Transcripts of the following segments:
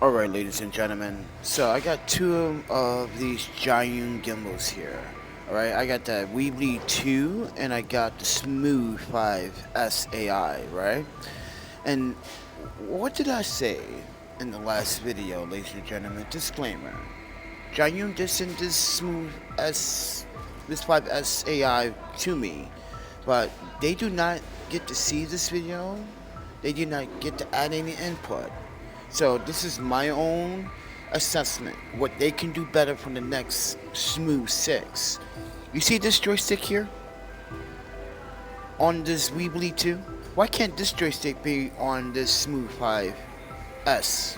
Alright, ladies and gentlemen, so I got two of these Zhiyun gimbals here. Alright, I got the Weebly 2 and I got the Smooth 5S AI, right? And what did I say in the last video, ladies and gentlemen? Disclaimer. Zhiyun did send this this 5S AI to me, but they do not get to see this video. They do not get to add any input. So this is my own assessment, what they can do better from the next Smooth 6. You see this joystick here? On this Weebly 2? Why can't this joystick be on this Smooth 5S?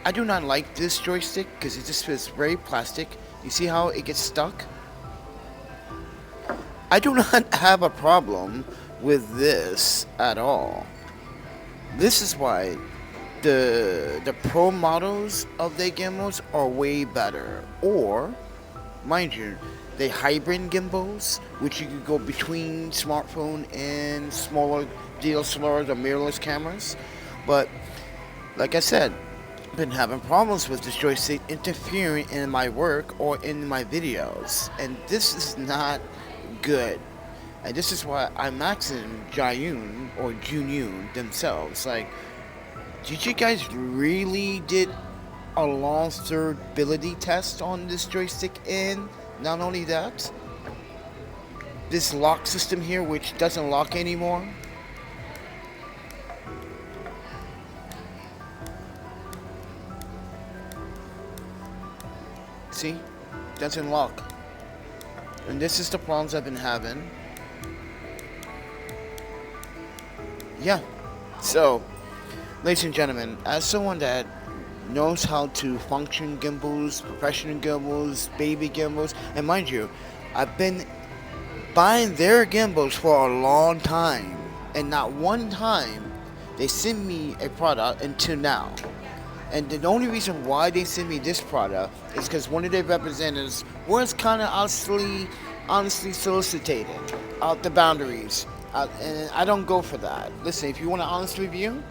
I do not like this joystick because it just feels very plastic. You see how it gets stuck? I do not have a problem with this at all. This is why the pro models of their gimbals are way better. Or, mind you, they hybrid gimbals, which you can go between smartphone and smaller DSLRs or mirrorless cameras. But, like I said, I've been having problems with this joystick interfering in my work or in my videos. And this is not good. And this is why I'm asking Zhiyun or Zhiyun themselves, like, did you guys really did a long durability test on this joystick? And not only that, this lock system here, which doesn't lock anymore. See, doesn't lock. And this is the problems I've been having. Yeah, so ladies and gentlemen, as someone that knows how to function gimbals, professional gimbals, baby gimbals, and mind you, I've been buying their gimbals for a long time, and not one time they send me a product until now. And the only reason why they send me this product is because one of their representatives was kind of honestly solicited out the boundaries. And I don't go for that. Listen, if you want an honest review,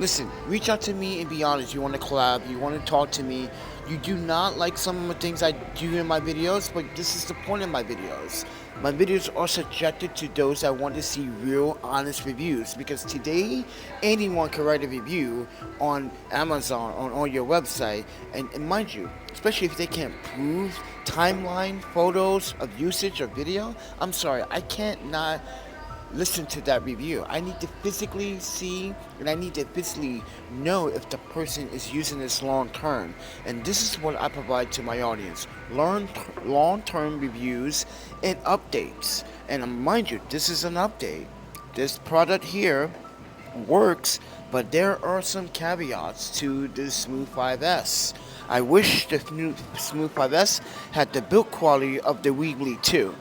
listen, reach out to me and be honest. You want to collab, you want to talk to me. You do not like some of the things I do in my videos, but this is the point of my videos. My videos are subjected to those that want to see real, honest reviews. Because today, anyone can write a review on Amazon, on your website. And mind you, especially if they can't prove timeline, photos of usage or video, I'm sorry, I can't not listen to that review. I need to physically see, and I need to physically know if the person is using this long term. And this is what I provide to my audience: long-term reviews and updates. And mind you, this is an update. This product here works, but there are some caveats to the Smooth 5S. I wish the Smooth 5S had the build quality of the Weebly 2.